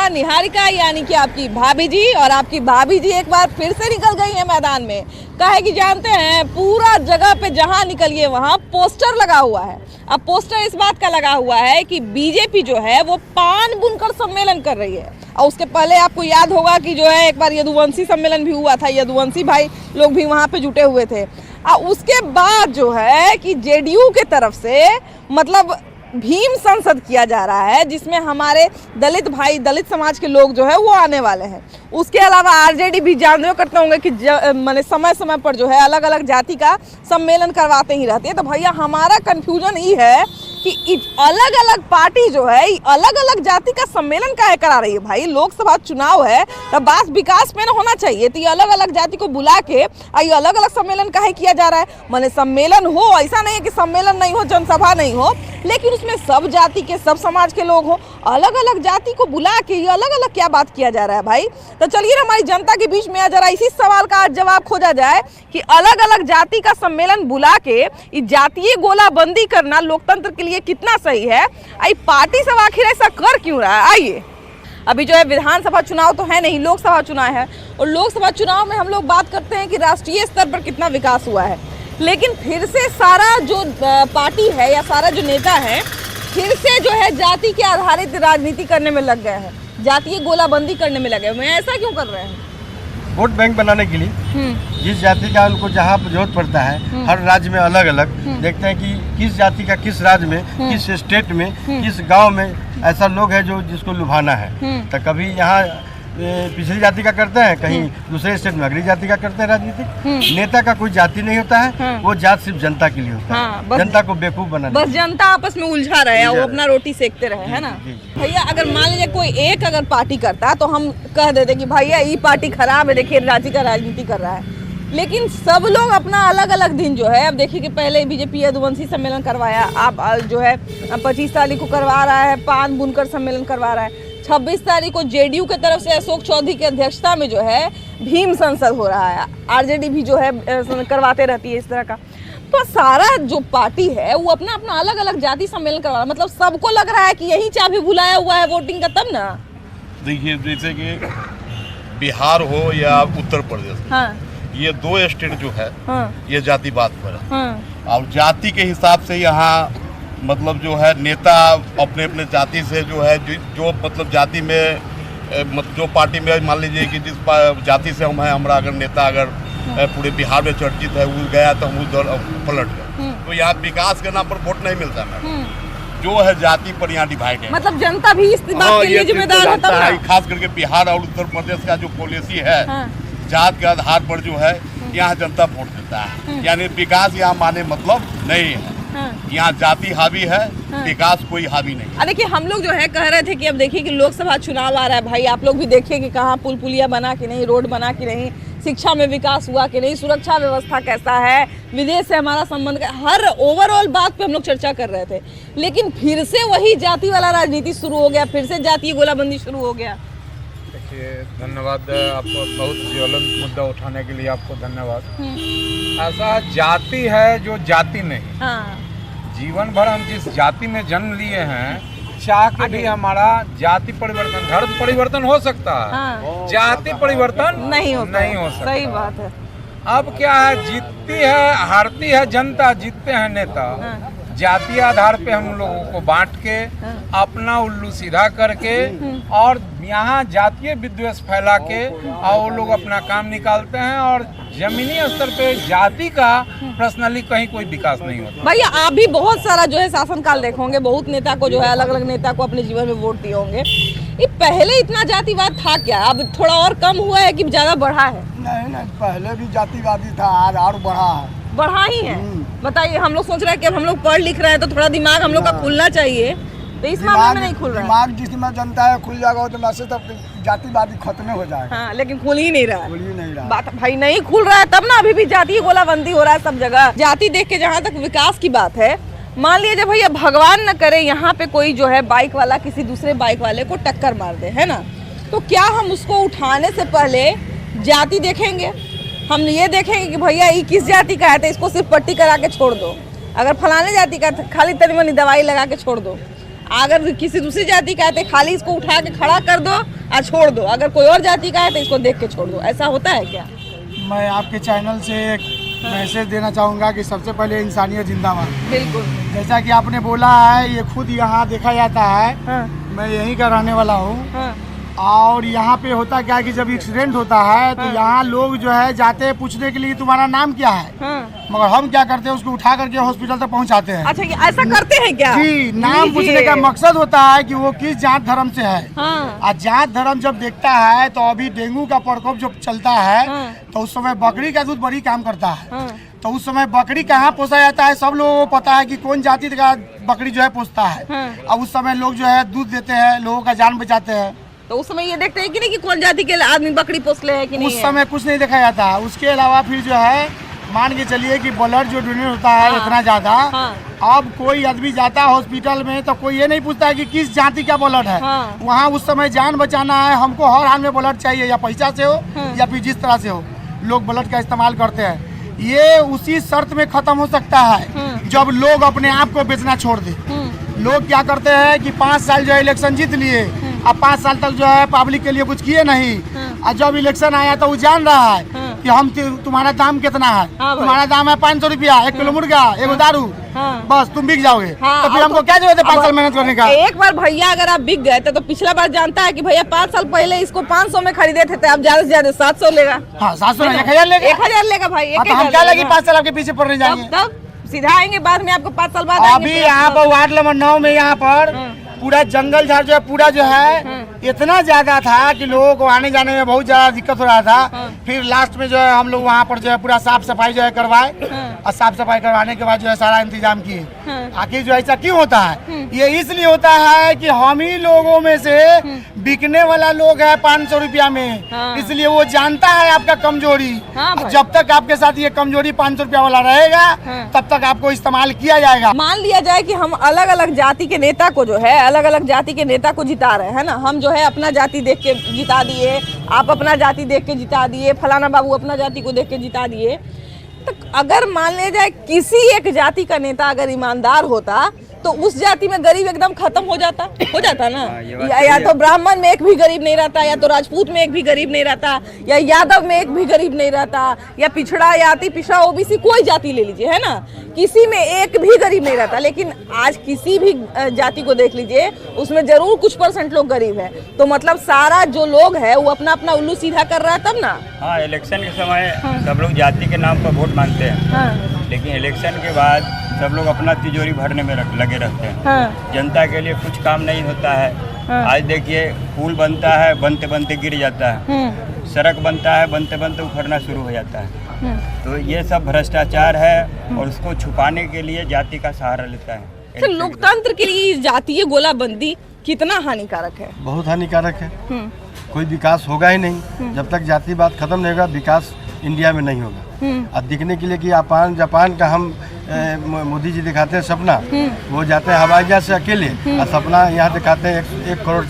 निहारिका, निहारिका यानी कि आपकी भाभी जी, और आपकी भाभी जी एक बार फिर से निकल गई है मैदान में। काहे कि जानते हैं पूरा जगह पे जहां निकलिए वहां पोस्टर लगा हुआ है। अब पोस्टर इस बात का लगा हुआ है कि बीजेपी जो है वो पान बुनकर सम्मेलन कर रही है। और उसके पहले आपको याद होगा कि जो है एक बार यदुवंशी सम्मेलन भी हुआ था, यदुवंशी भाई लोग भी वहां पे जुटे हुए थे। उसके बाद जो है कि जेडीयू के तरफ से मतलब भीम संसद किया जा रहा है, जिसमें हमारे दलित भाई, दलित समाज के लोग जो है वो आने वाले हैं। उसके अलावा आरजेडी भी जानते करते होंगे कि मैंने समय समय पर जो है अलग अलग जाति का सम्मेलन करवाते ही रहती है। तो भैया हमारा कंफ्यूजन ये है कि अलग अलग पार्टी जो है अलग अलग जाति का सम्मेलन काहे करा रही है। भाई लोकसभा चुनाव है तो बात विकास में ना होना चाहिए, तो ये अलग अलग जाति को बुला के ये अलग अलग सम्मेलन काहे किया जा रहा है। माने सम्मेलन हो, ऐसा नहीं है कि सम्मेलन नहीं हो, जनसभा नहीं हो, लेकिन उसमें सब जाति के, सब समाज के लोग हो। अलग अलग जाति को बुला के ये अलग अलग क्या बात किया जा रहा है भाई। तो चलिए हमारी जनता के बीच में जरा इसी सवाल का जवाब खोजा जाए कि अलग अलग जाति का सम्मेलन बुला के जातीय गोलाबंदी करना लोकतंत्र के लिए कितना सही है। आई पार्टी सब आखिर ऐसा कर क्यों रहा है। आइए, अभी जो है विधानसभा चुनाव तो है नहीं, लोकसभा चुनाव है, और लोकसभा चुनाव में हम लोग बात करते हैं कि राष्ट्रीय स्तर पर कितना विकास हुआ है, लेकिन फिर से सारा जो पार्टी है या सारा जो नेता है फिर से जो है जाति के आधारित राजनीति करने में लग गए हैं, जातीय गोलाबंदी करने में लगे हुए हैं। ऐसा क्यों कर रहे हैं? वोट बैंक बनाने के लिए जिस जाति का उनको जहाँ जरूरत पड़ता है, हर राज्य में अलग अलग देखते हैं कि किस जाति का किस राज्य में, किस स्टेट में, किस गांव में ऐसा लोग है जो जिसको लुभाना है। तो कभी यहाँ पिछड़ी जाति का करते हैं, कहीं दूसरे स्टेट में अगली जाति का करते हैं। राजनीतिक नेता का कोई जाति नहीं होता है, वो जात सिर्फ जनता के लिए होता है, जनता को बेवकूफ बनाना। बस जनता आपस में उलझा रहे, वो अपना रोटी सेकते रहे, है ना भैया। अगर मान लीजिए कोई एक अगर पार्टी करता तो हम कह देते कि भैया ये पार्टी खराब है, देखिए राज्य का राजनीति कर रहा है। लेकिन सब लोग अपना अलग अलग दिन जो है, अब देखिए कि पहले बीजेपी यदुवंशी सम्मेलन करवाया, आप जो है 25 तारीख को करवा रहा है पान बुनकर सम्मेलन करवा रहा है। 26 तारीख को जेडीयू के तरफ से अशोक चौधरी की अध्यक्षता में जो है भीम संसद हो रहा है, आरजेडी भी जो है करवाते रहती है इस तरह का। तो सारा जो पार्टी है वो अपना अपना अलग अलग जाति सम्मेलन करवा रहा है, मतलब सबको लग रहा है कि यही चाबी बुलाया हुआ है वोटिंग का, तब ना। देखिए जैसे कि बिहार हो या उत्तर प्रदेश, ये दो स्टेट जो है ये जातिवाद पर है, और जाति के हिसाब से यहाँ मतलब जो है नेता अपने अपने जाति से जो है जो मतलब जाति में जो पार्टी में मान लीजिए कि जिस जाति से हम हैं, हमारा अगर नेता अगर पूरे बिहार में चर्चित है, वो गया तो हम उधर पलट गए, तो यहाँ विकास के नाम पर वोट नहीं मिलता है। जो है जाति पर यहाँ डिवाइड है, मतलब जनता भी इस बात के लिए जिम्मेदार है। खास करके बिहार और उत्तर प्रदेश का जो पॉलिसी है, जात के आधार पर जो है यहाँ जनता वोट देता है, यानी विकास यहाँ माने मतलब नहीं है। यहाँ जाति हावी है, विकास कोई हावी नहीं। देखिए हम लोग जो है कह रहे थे कि अब देखिए कि लोकसभा चुनाव आ रहा है भाई, आप लोग भी देखिए कि कहाँ पुल पुलिया बना कि नहीं, रोड बना कि नहीं, शिक्षा में विकास हुआ कि नहीं, सुरक्षा व्यवस्था कैसा है, विदेश से हमारा संबंध, हर ओवरऑल बात पे हम लोग चर्चा कर रहे थे। लेकिन फिर से वही जाति वाला राजनीति शुरू हो गया, फिर से जातीय गोलाबंदी शुरू हो गया। देखिए धन्यवाद आपको, बहुत ज्वलंत मुद्दा उठाने के लिए आपको धन्यवाद। ऐसा जाति है जो जाति नहीं, जीवन भर हम जिस जाति में जन्म लिए हैं, चाह के भी हमारा जाति परिवर्तन, धर्म परिवर्तन हो सकता है, जाति परिवर्तन नहीं हो सकता। सही बात है। अब क्या है, जीतती है हारती है जनता, जीतते हैं नेता। जातीय आधार पे हम लोगों को बांट के अपना उल्लू सीधा करके और यहाँ जातीय विद्वेष फैला के और वो लोग अपना काम निकालते हैं, और जमीनी स्तर पे जाति का पर्सनली कहीं कोई विकास नहीं होता। भैया आप भी बहुत सारा जो है शासनकाल देखे होंगे, बहुत नेता को जो है अलग अलग नेता को अपने जीवन में वोट दिए होंगे। ये पहले इतना जातिवाद था क्या, अब थोड़ा और कम हुआ है कि ज्यादा बढ़ा है? नहीं, पहले भी जातिवादी था, आज और बढ़ा है। बढ़ा ही है। बताइए, हम लोग सोच रहे हैं कि अब हम लोग पढ़ लिख रहे हैं तो थोड़ा दिमाग हम लोग का खुलना चाहिए, तो इस मामले में नहीं खुल रहा है। दिमाग जिसमें जनता है खुल जाएगा तो वैसे तब जातिवादी खत्म हो जाएगा। लेकिन खुल ही नहीं रहा है। खुल ही नहीं रहा बात भाई, नहीं खुल रहा है तब ना अभी भी जातीय गोलाबंदी हो रहा है सब जगह। जाति देख के जहाँ तक विकास की बात है, मान लीजिए भैया भगवान न करे यहाँ पे कोई जो है बाइक वाला किसी दूसरे बाइक वाले को टक्कर मार दे, है ना, तो क्या हम उसको उठाने से पहले जाति देखेंगे? हम ये देखेंगे कि भैया ये किस जाति का है तो इसको सिर्फ पट्टी करा के छोड़ दो, अगर फलाने जाति का खाली तनी मनी दवाई लगा के छोड़ दो। अगर किसी दूसरी जाति का है तो खाली इसको उठा के खड़ा कर दो और छोड़ दो, अगर कोई और जाति का है तो इसको देख के छोड़ दो, ऐसा होता है क्या? मैं आपके चैनल से एक मैसेज देना चाहूँगा कि सबसे पहले इंसानियत जिंदाबाद। बिल्कुल। जैसा कि आपने बोला है, ये खुद यहाँ देखा जाता है। हाँ। मैं यहीं का रहने वाला हूँ। हाँ। और यहाँ पे होता क्या है कि जब एक्सीडेंट होता है तो यहाँ लोग जो है जाते हैं पूछने के लिए तुम्हारा नाम क्या है। हाँ। मगर हम क्या करते हैं, उसको उठा करके हॉस्पिटल तक पहुँचाते हैं। अच्छा, ये ऐसा करते हैं क्या? जी, नाम पूछने का मकसद होता है कि वो किस जात धर्म से है। हाँ। और जात धर्म जब देखता है तो अभी डेंगू का प्रकोप जब चलता है हाँ। तो उस समय बकरी का दूध बड़ी काम करता है। हाँ। तो उस समय बकरी कहाँ पोसा जाता है, सब लोगों को पता है कि कौन जाति का बकरी जो है पोसता है। हाँ। अब उस समय लोग जो है दूध देते हैं, लोगों का जान बचाते हैं। तो उस समय ये देखते हैं कि नहीं कि कौन जाति के आदमी बकरी पोस ले है कि नहीं उस है? समय कुछ नहीं देखा जाता। उसके अलावा फिर जो है मान के चलिए कि ब्लड जो डोनेट होता है हाँ। इतना ज्यादा। हाँ। अब कोई आदमी जाता है हॉस्पिटल में तो कोई ये नहीं पूछता है कि किस जाति का ब्लड है। हाँ। वहाँ उस समय जान बचाना है, हमको हर हाल में ब्लड चाहिए, या पैसा से हो हाँ। या फिर जिस तरह से हो, लोग ब्लड का इस्तेमाल करते हैं। ये उसी शर्त में खत्म हो सकता है हाँ। जब लोग अपने आप को बेचना छोड़ दे। लोग क्या करते हैं कि 5 साल जो है इलेक्शन जीत लिए, अब 5 साल तक जो है पब्लिक के लिए कुछ किए नहीं। और जब इलेक्शन आया तो वो जान रहा है कि हम तुम्हारा दाम कितना है। हाँ, तुम्हारा दाम है 500 रुपया, 1 किलो मुर्गा, 1 दारू। हाँ। बस तुम बिक जाओगे। हाँ, तो फिर हमको क्या जरूरत है 5 साल मेहनत करने का। एक बार भैया अगर आप बिक गए तो पिछला बार जानता है कि भैया 5 साल पहले इसको 500 में खरीदे थे, तो अब ज्यादा से ज्यादा 700 लेगा। हाँ, 700 नहीं, 1000 लेगा। 1000 लेगा भाई। हाँ, तो हम क्या लगे 5 साल आपके पीछे पड़ने जाएंगे। तब सीधा आएंगे बाद में, आपको 5 साल बाद आएंगे। अभी यहाँ पर वार्ड नंबर 9 में यहाँ पर पूरा जंगल झाड़ जो है पूरा जो है इतना ज्यादा था कि लोगों को आने जाने में बहुत ज्यादा दिक्कत हो रहा था। फिर लास्ट में जो है हम लोग वहाँ पर जो है पूरा साफ सफाई जो है करवाए, और साफ सफाई करवाने के बाद जो है सारा इंतजाम किए। आखिर जो ऐसा क्यों होता है, ये इसलिए होता है कि हम ही लोगों में से बिकने वाला लोग है 500 रुपया में, इसलिए वो जानता है आपका कमजोरी। जब तक आपके साथ ये कमजोरी 500 रुपया वाला रहेगा तब तक आपको इस्तेमाल किया जाएगा। मान लिया जाए कि हम अलग अलग जाति के नेता को जो है, अलग अलग जाति के नेता को जिता रहे हैं ना, हम जो है अपना जाति देख के जिता दिए, आप अपना जाति देख के जिता दिए, फलाना बाबू अपना जाति को देख के जिता दिए। तो अगर मान लिया जाए किसी एक जाति का नेता अगर ईमानदार होता तो उस जाति में गरीब एकदम खत्म हो जाता ना। या तो ब्राह्मण में एक भी गरीब नहीं रहता, या तो राजपूत में एक भी गरीब नहीं रहता, या यादव में एक भी गरीब नहीं रहता, या पिछड़ा या अति पिछड़ा ओबीसी कोई जाति ले लीजिए, है ना, किसी में एक भी गरीब नहीं रहता। लेकिन आज किसी भी जाति को देख लीजिए, उसमें जरूर कुछ % लोग गरीब है। तो मतलब सारा जो लोग है वो अपना अपना उल्लू सीधा कर रहा है तब ना। हाँ, इलेक्शन के समय सब लोग जाति के नाम पर वोट मांगते हैं। लेकिन इलेक्शन के बाद सब लोग अपना तिजोरी भरने में लगे रहते हैं। जनता के लिए कुछ काम नहीं होता है। आज देखिए, पुल बनता है, बनते बनते गिर जाता है। सड़क बनता है, बनते बनते उखड़ना शुरू हो जाता है। तो ये सब भ्रष्टाचार है, और उसको छुपाने के लिए जाति का सहारा लेता है। तो लोकतंत्र के लिए जातीय गोलाबंदी कितना हानिकारक है? बहुत हानिकारक है। कोई विकास होगा ही नहीं जब तक जातिवाद खत्म नहीं होगा। विकास इंडिया में नहीं होगा। अब दिखने के लिए कि जापान का हम मोदी जी दिखाते हैं सपना, वो जाते हैं हवाई जहाज से अकेले, और सपना यहाँ दिखाते हैं 1 करोड़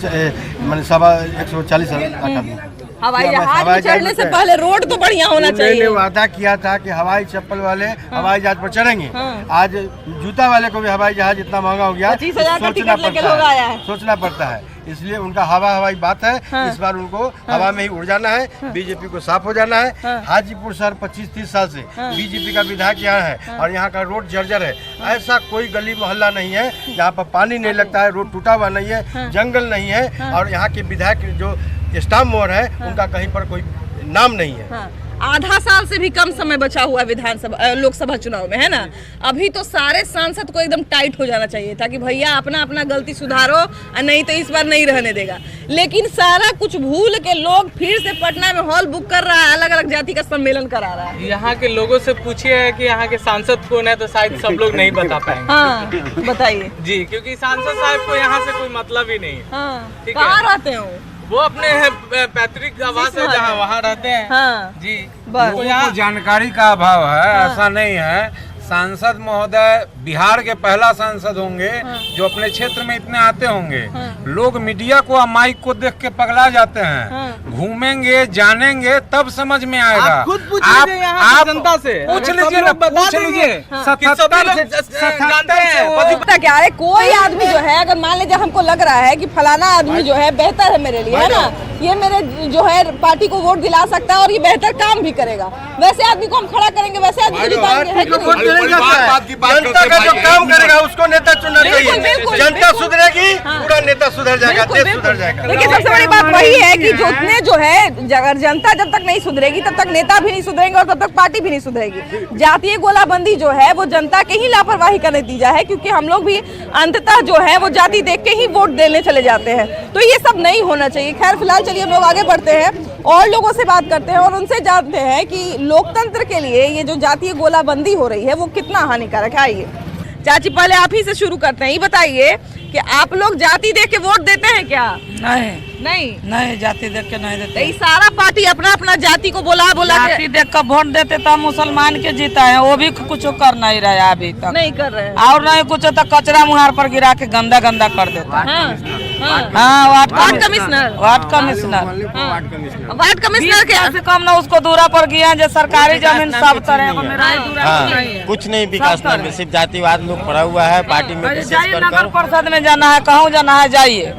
मैंने 140 लाख आदमी। हवाई जहाज चढ़ने से पहले रोड तो बढ़िया होना चाहिए। उन्होंने वादा किया था कि हवाई चप्पल वाले हवाई जहाज पर चढ़ेंगे। आज जूता वाले को भी हवाई जहाज इतना महंगा हो गया, 25,000 का टिकट लेके लोग आया है। सोचना पड़ता है। इसलिए उनका हवाई बात है। इस बार उनको हवा में ही उड़ जाना है। बीजेपी को साफ हो जाना है। हाजीपुर शहर 25-30 साल से बीजेपी का विधायक यहाँ है, और यहाँ का रोड जर्जर है। ऐसा कोई गली मोहल्ला नहीं है जहाँ पर पानी नहीं लगता है, रोड टूटा हुआ नहीं है, जंगल नहीं है, और यहाँ के विधायक जो स्टाम्प मोहर है उनका कहीं पर कोई नाम नहीं है। आधा साल से भी कम समय बचा हुआ विधानसभा लोकसभा चुनाव में, है ना। अभी तो सारे सांसद को एकदम टाइट हो जाना चाहिए था कि भैया अपना अपना गलती सुधारो, और नहीं तो इस बार नहीं रहने देगा। लेकिन सारा कुछ भूल के लोग फिर से पटना में हॉल बुक कर रहा है, अलग अलग जाति का सम्मेलन करा रहा है। यहाँ के लोगों से पूछिए कि यहाँ के सांसद कौन है, तो शायद सब लोग नहीं बता पाएंगे। हाँ, बताइए जी, क्योंकि सांसद साहब को यहाँ से कोई मतलब ही नहीं है। ठीक है, कहाँ रहते हो? वो अपने पैतृक आवास है जहाँ वहाँ रहते हैं। हाँ जी, बस। लोगों को जानकारी का अभाव है। ऐसा नहीं है, सांसद महोदय बिहार के पहला सांसद होंगे जो अपने क्षेत्र में इतने आते होंगे। लोग मीडिया को और माइक को देख के पगला जाते हैं। घूमेंगे जानेंगे तब समझ में आएगा। आप खुद पूछिए यहाँ की जनता से, पूछ लीजिए ना, पूछ लीजिए। 77 से क्या है, कोई आदमी जो है अगर मान लीजिए हमको लग रहा है कि फलाना आदमी जो है बेहतर है मेरे लिए, है ना, ये मेरे जो है पार्टी को वोट दिला सकता है और ये बेहतर काम भी करेगा, वैसे आदमी को हम खड़ा करेंगे, वैसे आदमी को जिताएंगे, है कि नहीं? जनता का जो काम करेगा उसको नेता चुनना चाहिए। जनता सुधरेगी, पूरा नेता सुधर जाएगा, देश सुधर जाएगा। देखिए सबसे बड़ी बात वही है कि जो उतने जो है अगर जनता जब तक नहीं सुधरेगी तब तक नेता भी नहीं सुधरेंगे और तब तक पार्टी भी नहीं सुधरेगी। जातीय गोलाबंदी जो है वो जनता के ही लापरवाही का नतीजा है, क्योंकि हम लोग भी अंततः जो है वो जाति देख के ही वोट देने चले जाते हैं। तो ये सब नहीं होना चाहिए। खैर फिलहाल चलिए हम लोग आगे बढ़ते हैं और लोगों से बात करते हैं और उनसे जानते हैं कि लोकतंत्र के लिए ये जो जातीय गोलाबंदी हो रही है वो कितना हानिकारक है। आइए चाची पहले आप ही से शुरू करते हैं, ये बताइए कि आप लोग जाति देख के वोट देते हैं क्या? नहीं जाति देख के नहीं देते। तो सारा पार्टी अपना अपना जाति को बोला जाति देख कर वोट देते तो मुसलमान के जीता है, वो भी कुछ कर नहीं रहा है अभी तक, नहीं कर रहे हैं। और नहीं कुछ तो कचरा मुहार पर गिरा के गंदा गंदा कर देता है। हाँ, वार्ड कमिश्नर के कम ना उसको दूरा पर गया जो सरकारी जमीन सब तरह कुछ नहीं विकास में सिर्फ जातिवाद लोग पड़ा हुआ है पार्टी में। नगर परिषद में जाना है, कहूँ जाना है जाइए,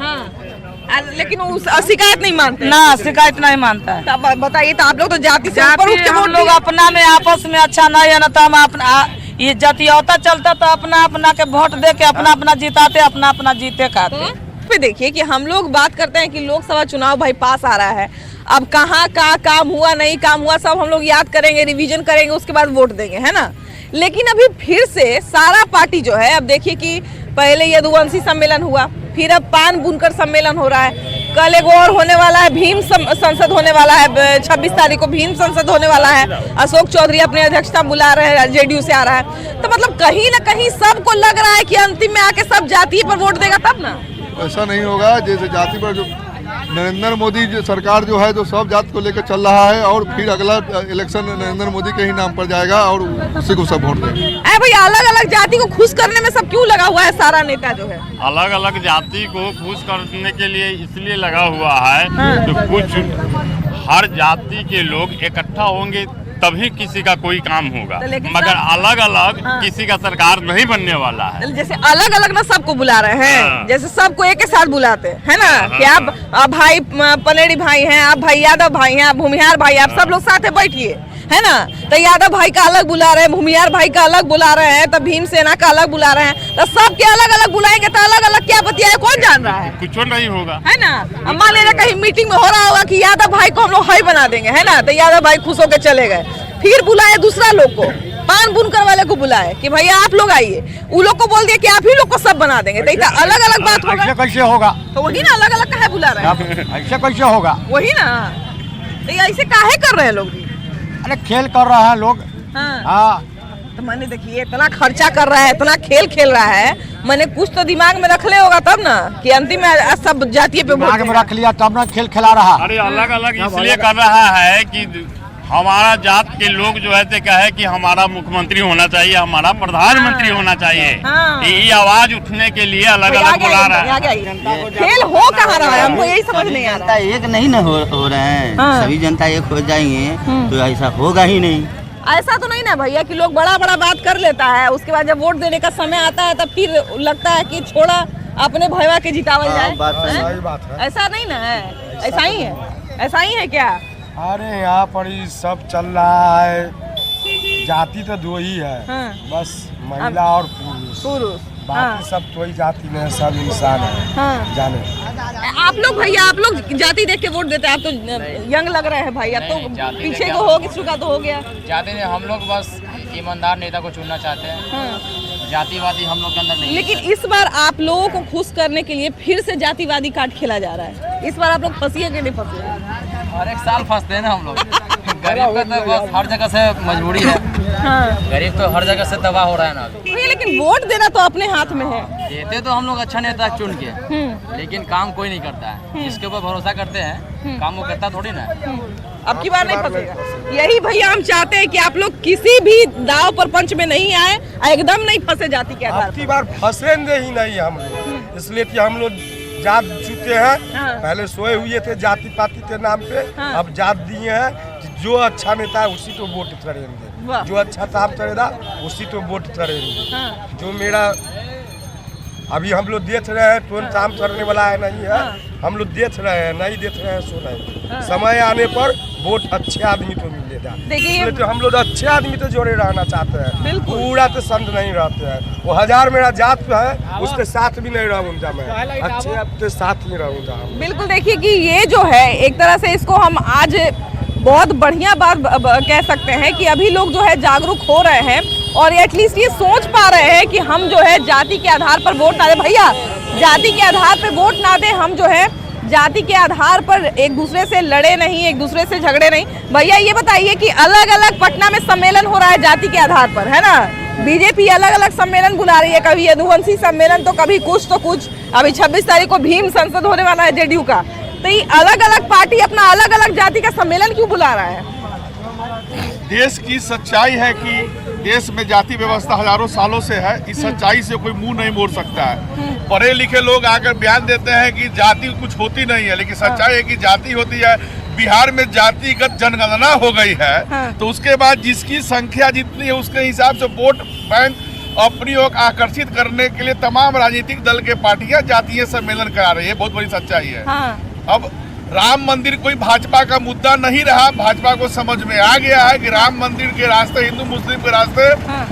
लेकिन शिकायत नहीं मानते ना, शिकायत नहीं मानता है। तब बताइए तो आप लोग तो जाति से ऊपर उठ के हम वोट लोग अपना में आपस में अच्छा नहीं है ना, तो हम अपना ये जातीयता चलता तो अपना अपना के वोट दे के अपना अपना जिताते, अपना अपना जीते खाते। पे देखिए कि हम लोग बात करते हैं कि लोकसभा चुनाव भाई पास आ रहा है, अब कहाँ का काम हुआ नहीं काम हुआ सब हम लोग याद करेंगे, रिवीजन करेंगे, उसके बाद वोट देंगे, है ना। लेकिन अभी फिर से सारा पार्टी जो है, अब देखिए कि पहले यदुवंशी सम्मेलन हुआ, फिर अब पान बुनकर सम्मेलन हो रहा है, कल एक और होने वाला है, भीम संसद होने वाला है, 26 तारीख को भीम संसद होने वाला है, अशोक चौधरी अपनी अध्यक्षता बुला रहे हैं, जेडीयू से आ रहा है। तो मतलब कहीं ना कहीं सबको लग रहा है कि अंतिम में आके सब जाति पर वोट देगा तब ना। ऐसा नहीं होगा, जैसे जाति पर जो नरेंद्र मोदी जो सरकार जो है जो सब जात को लेकर चल रहा है, और फिर अगला इलेक्शन नरेंद्र मोदी के ही नाम पर जाएगा और उसी को सब वोट देंगे। अरे भाई अलग अलग जाति को खुश करने में सब क्यों लगा हुआ है सारा नेता जो है? अलग अलग जाति को खुश करने के लिए इसलिए लगा हुआ है तो कुछ हर जाति के लोग इकट्ठा होंगे तभी किसी का कोई काम होगा, मगर अलग अलग किसी का सरकार नहीं बनने वाला है। जैसे अलग अलग ना सबको बुला रहे हैं, जैसे सबको एक साथ बुलाते हैं, है ना, कि आप भाई पनेरी भाई हैं, आप भाई यादव भाई हैं, आप भूमिहार भाई, आप सब लोग साथ बैठिए, है ना। तो यादव भाई का अलग बुला रहे हैं, भूमिहार भाई का अलग बुला रहे हैं, तो भीम सेना का अलग बुला रहे हैं, तो सबके अलग अलग बुलाएंगे तो अलग अलग क्या बतिया कौन जान रहा है? कुछ नहीं होगा, है ना। अब मान लीजिए कहीं मीटिंग में हो रहा होगा कि यादव भाई को हम लोग हाई बना देंगे, है ना, तो यादव भाई खुश होकर चले गए, फिर बुलाए दूसरा लोग को, पान बुनकर वाले को बुलाए कि भैया आप लोग आइए, उन लोग को बोल दिया कि आप ही लोग को सब बना देंगे, तो अलग अलग बात होगा। ऐसे कैसे होगा? तो वही ना, अलग अलग काहे बुला रहे हैं? ऐसे कैसे होगा? वही ना, तो ऐसे काहे कर रहे हैं लोग? अरे खेल कर रहा है लोग। हाँ। तो मैंने देखिए इतना खर्चा कर रहा है, इतना खेल खेल रहा है, मैंने कुछ तो दिमाग में रख ले होगा तब ना कि अंतिम में सब जातीय पे दिमाग में रख लिया तब ना खेल खिला रहा। अरे अलग अलग इसलिए कर रहा है कि हमारा जात के लोग जो है तो कहे कि हमारा मुख्यमंत्री होना चाहिए, हमारा प्रधानमंत्री होना चाहिए, ये आवाज उठने के लिए अलग अलग बुला रहा है। खेल हो कहाँ रहा है, हमको यही समझ नहीं आ रहा है। एक नहीं ना हो रहे हैं, सभी जनता एक हो जाएंगे तो ऐसा होगा ही नहीं। ऐसा तो नहीं ना भैया कि लोग बड़ा बड़ा बात कर लेता है, उसके बाद जब वोट देने का समय आता है तब फिर लगता है कि छोड़ा अपने भैया के जितावल जाए। ऐसा नहीं ना है, ऐसा ही है, ऐसा ही है क्या? अरे यहाँ पर ही सब चल रहा है, जाति तो दो ही है, बस महिला और पुरुष, बाकी सब कोई जाति में है, सब इंसान है। जाने आप लोग भैया, आप लोग जाति देख के वोट देते हैं, आप तो यंग लग रहे हैं भाई, अब तो पीछे को हो चुका तो हो गया। जाति ने हम लोग बस ईमानदार नेता को चुनना चाहते हैं, जातिवादी हम लोग के अंदर नहीं। लेकिन इस बार आप लोगों को खुश करने के लिए फिर से जातिवादी कार्ड खेला जा रहा है, इस बार आप लोग फंसिए कि नहीं फंसिए? हर एक साल फंसते हैं ना हम लोग। गरीब का तो बस हर जगह से मजबूरी है। गरीब तो हर जगह से तबाह हो रहा है ना अभी। लेकिन वोट देना तो अपने हाथ में है। देते तो हम लोग अच्छा नेता चुन के, लेकिन काम कोई नहीं करता है। जिसके ऊपर भरोसा करते हैं काम वो करता थोड़ी ना। अब की बार नहीं फंसेगा। यही भैया हम चाहते हैं कि आप लोग किसी भी दाव पर पंच में नहीं आए, एकदम नहीं फंसे जाति के आधार। अब की बार फंसेंगे ही नहीं हम लोग, इसलिए कि हम लोग जात चुके हैं। पहले सोए हुए थे जाति पाति के नाम पे, अब जात दिए हैं। जो अच्छा नेता है उसी को वोट करेंगे, जो अच्छा काम करेगा उसी को वोट करेंगे। जो मेरा अभी हम लोग देख रहे हैं कौन काम करने वाला है नहीं है, हम लोग देख रहे हैं, नहीं देख रहे हैं सो नहीं। समय आने पर वोट अच्छे आदमी को मिलेगा। देखिए तो हम लोग अच्छे आदमी तो जोड़े रहना चाहते हैं, पूरा तो संत नहीं रहते हैं। वो 1000 मेरा जात है, उसके साथ भी नहीं रहूंगा मैं, अच्छे आपके साथ ही रहूंगा। बिल्कुल, देखिए कि ये जो है एक तरह से इसको हम आज बहुत बढ़िया बात कह सकते हैं कि अभी लोग जो है जागरूक हो रहे हैं और एटलीस्ट ये सोच पा रहे हैं कि हम जो है जाति के आधार पर वोट ना दें। भैया जाति के आधार पर वोट ना दें, हम जो है जाति के आधार पर एक दूसरे से लड़े नहीं, एक दूसरे से झगड़े नहीं। भैया ये बताइए कि अलग अलग पटना में सम्मेलन हो रहा है जाति के आधार पर, है ना। बीजेपी अलग अलग सम्मेलन बुला रही है, कभी यदुवंशी सम्मेलन तो कभी कुछ तो कुछ। अभी 26 तारीख को भीम संसद होने वाला है जेडीयू का। तो ये अलग अलग पार्टी अपना अलग अलग जाति का सम्मेलन क्यों बुला रहा है? देश की सच्चाई है कि देश में जाति व्यवस्था हजारों सालों से है। इस सच्चाई से कोई मुंह नहीं मोड़ सकता है। पढ़े लिखे लोग आकर बयान देते हैं कि जाति कुछ होती नहीं है, लेकिन सच्चाई है कि जाति होती है। बिहार में जातिगत जनगणना हो गई है, तो उसके बाद जिसकी संख्या जितनी है उसके हिसाब से वोट बैंक अपनी ओर आकर्षित करने के लिए तमाम राजनीतिक दल के पार्टियां जातीय सम्मेलन करा रही है। बहुत बड़ी सच्चाई है। अब राम मंदिर कोई भाजपा का मुद्दा नहीं रहा। भाजपा को समझ में आ गया है कि राम मंदिर के रास्ते, हिंदू मुस्लिम के रास्ते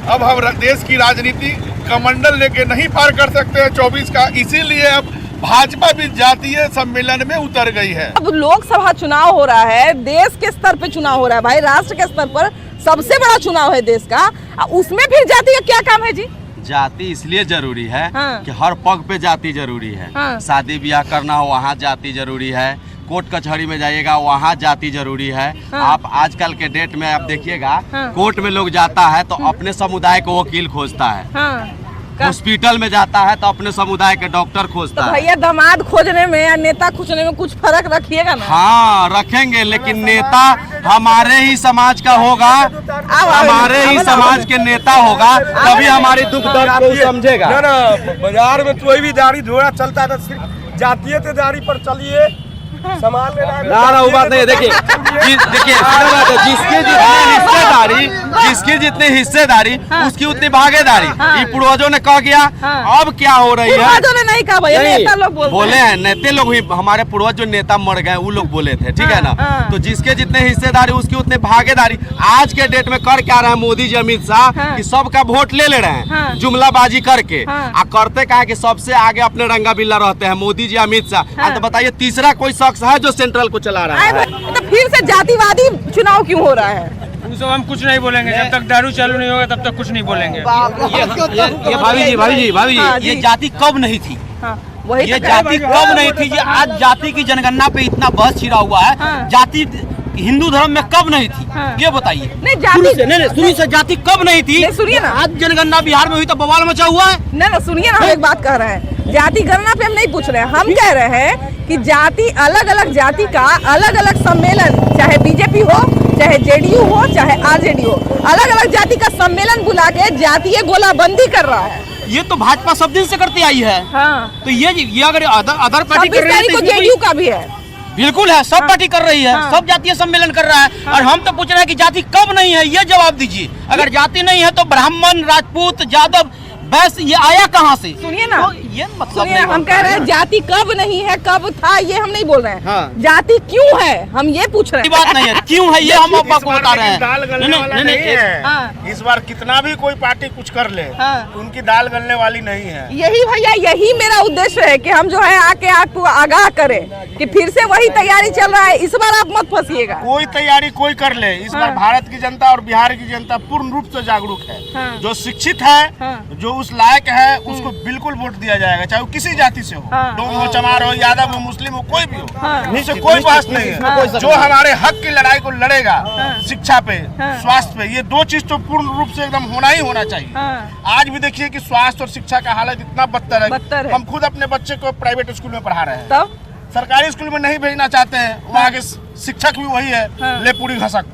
अब हम देश की राजनीति कमंडल लेके नहीं पार कर सकते हैं 24 का। इसीलिए अब भाजपा भी जातीय सम्मेलन में उतर गई है। अब लोकसभा चुनाव हो रहा है, देश के स्तर पे चुनाव हो रहा है भाई, राष्ट्र के स्तर पर सबसे बड़ा चुनाव है देश का, उसमें फिर जाति का क्या काम है जी? जाति इसलिए जरूरी है कि हर पग पे जाति जरूरी है। शादी ब्याह करना हो वहाँ जाति जरूरी है, कोर्ट कचहरी में जाइएगा वहाँ जाति जरूरी है। आप आजकल के डेट में आप देखिएगा कोर्ट में लोग जाता है तो अपने समुदाय को वकील खोजता है, हॉस्पिटल में जाता है तो अपने समुदाय के डॉक्टर खोजता है। भैया दामाद खोजने में या नेता खोजने में कुछ फर्क रखिएगा ना। हाँ रखेंगे, लेकिन नेता हमारे ही समाज का होगा, हमारे ही समाज के नेता होगा, तभी हमारी दुख दर्द को समझेगा। ना बाजार में कोई भी गाड़ी घोड़ा चलता है तो सिर्फ जातीय दाढ़ी पर चलिए, सामान ना वो बात नहीं है। देखिए जिसकी जितनी हिस्सेदारी उसकी उतनी भागीदारी। ये पूर्वजों ने कह गया। अब क्या हो रही है? पूर्वजों ने नहीं कहा भैया, नेता लोग बोले हैं, नेता लोग ही, हमारे पूर्वज जो नेता मर गए वो लोग बोले थे, ठीक है ना। तो जिसके जितने हिस्सेदारी उसकी उतनी भागीदारी। आज के डेट में कर क्या रहे हैं मोदी जी अमित शाह कि सबका वोट ले ले रहे हैं जुमलाबाजी करके। करते क्या है कि सबसे आगे अपने रंगा बिल्ला रहते हैं मोदी जी अमित शाह। तो बताइए तीसरा कोई शख्स है जो सेंट्रल को चला रहा है? तो फिर से जातिवादी चुनाव क्यों हो रहा है? तो हम कुछ नहीं बोलेंगे, जब तक दारू चालू नहीं होगा तब तक कुछ नहीं बोलेंगे। ये भाभी जी ये जाति कब नहीं थी? ये जाति कब नहीं थी? ये आज जाति की जनगणना पे इतना बहस छिड़ा हुआ है। जाति हिंदू धर्म में कब नहीं थी ये बताइए। शुरू से जाति कब नहीं थी? सुनिए ना, आज जनगणना बिहार में हुई तो बवाल मचा हुआ है। ना सुनिए ना, हम एक बात कह रहे हैं, जाति गणना पे हम नहीं पूछ रहे हैं। हम कह रहे हैं कि जाति अलग अलग जाति का अलग अलग सम्मेलन, चाहे बीजेपी हो, चाहे जेडीयू हो, चाहे आरजेडी हो, अलग अलग जाति का सम्मेलन बुला के जातीय गोलाबंदी कर रहा है। ये तो भाजपा सब दिन से करती आई है। तो ये अगर अदर पार्टी कर रही है, जेडीयू का भी है, बिल्कुल है, सब पार्टी कर रही है, सब जातीय सम्मेलन कर रहा है। और हम तो पूछ रहे हैं कि जाति कब नहीं है, ये जवाब दीजिए। अगर जाति नहीं है तो ब्राह्मण, राजपूत, यादव, वैसे ये आया कहाँ से? सुनिए ना, तो ये मतलब नहीं, हम कह रहे हैं जाति कब नहीं है, कब था, ये हम नहीं बोल रहे हैं। जाति क्यों है हम ये पूछ रहे हैं। बात नहीं है क्यों है, ये हम आपको बता रहे हैं। दाल गलने वाला नहीं है। इस बार कितना भी कोई पार्टी कुछ कर ले, उनकी दाल गलने वाली नहीं है। यही भैया, यही मेरा उद्देश्य है कि हम जो है आके आपको आगाह करें कि फिर से वही तैयारी चल रहा है, इस बार आप मत फंसिएगा। कोई तैयारी कोई कर ले, इस बार भारत की जनता और बिहार की जनता पूर्ण रूप से जागरूक है। जो शिक्षित है, जो उस लायक है उसको बिल्कुल वोट दिया जाएगा, चाहे वो किसी जाति से हो, डोम हो, चमार हो, यादव हो, मुस्लिम हो, कोई भी हो, इससे कोई बहस नहीं है। जो हमारे हक की लड़ाई को लड़ेगा, शिक्षा पे, स्वास्थ्य पे, ये दो चीज तो पूर्ण रूप से एकदम होना ही होना चाहिए। आज भी देखिए कि स्वास्थ्य और शिक्षा का हालत इतना बदतर है। हम खुद अपने बच्चे को प्राइवेट स्कूल में पढ़ा रहे हैं, तब सरकारी स्कूल में नहीं भेजना चाहते हैं, वहाँ के शिक्षक भी वही है, ले पूरी घसक।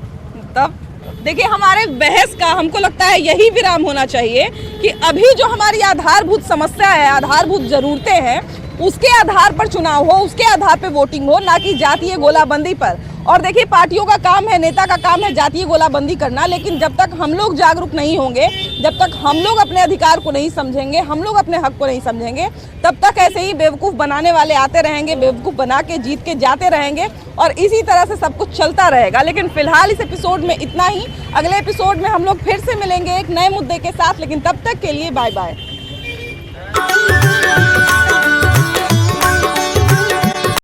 तब देखिए हमारे बहस का हमको लगता है यही विराम होना चाहिए कि अभी जो हमारी आधारभूत समस्या है, आधारभूत जरूरतें हैं, उसके आधार पर चुनाव हो, उसके आधार पर वोटिंग हो, ना कि जातीय गोलाबंदी पर। और देखिए पार्टियों का काम है, नेता का काम है जातीय गोलाबंदी करना, लेकिन जब तक हम लोग जागरूक नहीं होंगे, जब तक हम लोग अपने अधिकार को नहीं समझेंगे, हम लोग अपने हक को नहीं समझेंगे, तब तक ऐसे ही बेवकूफ़ बनाने वाले आते रहेंगे, बेवकूफ़ बना के जीत के जाते रहेंगे और इसी तरह से सब कुछ चलता रहेगा। लेकिन फिलहाल इस एपिसोड में इतना ही। अगले एपिसोड में हम लोग फिर से मिलेंगे एक नए मुद्दे के साथ, लेकिन तब तक के लिए बाय बाय।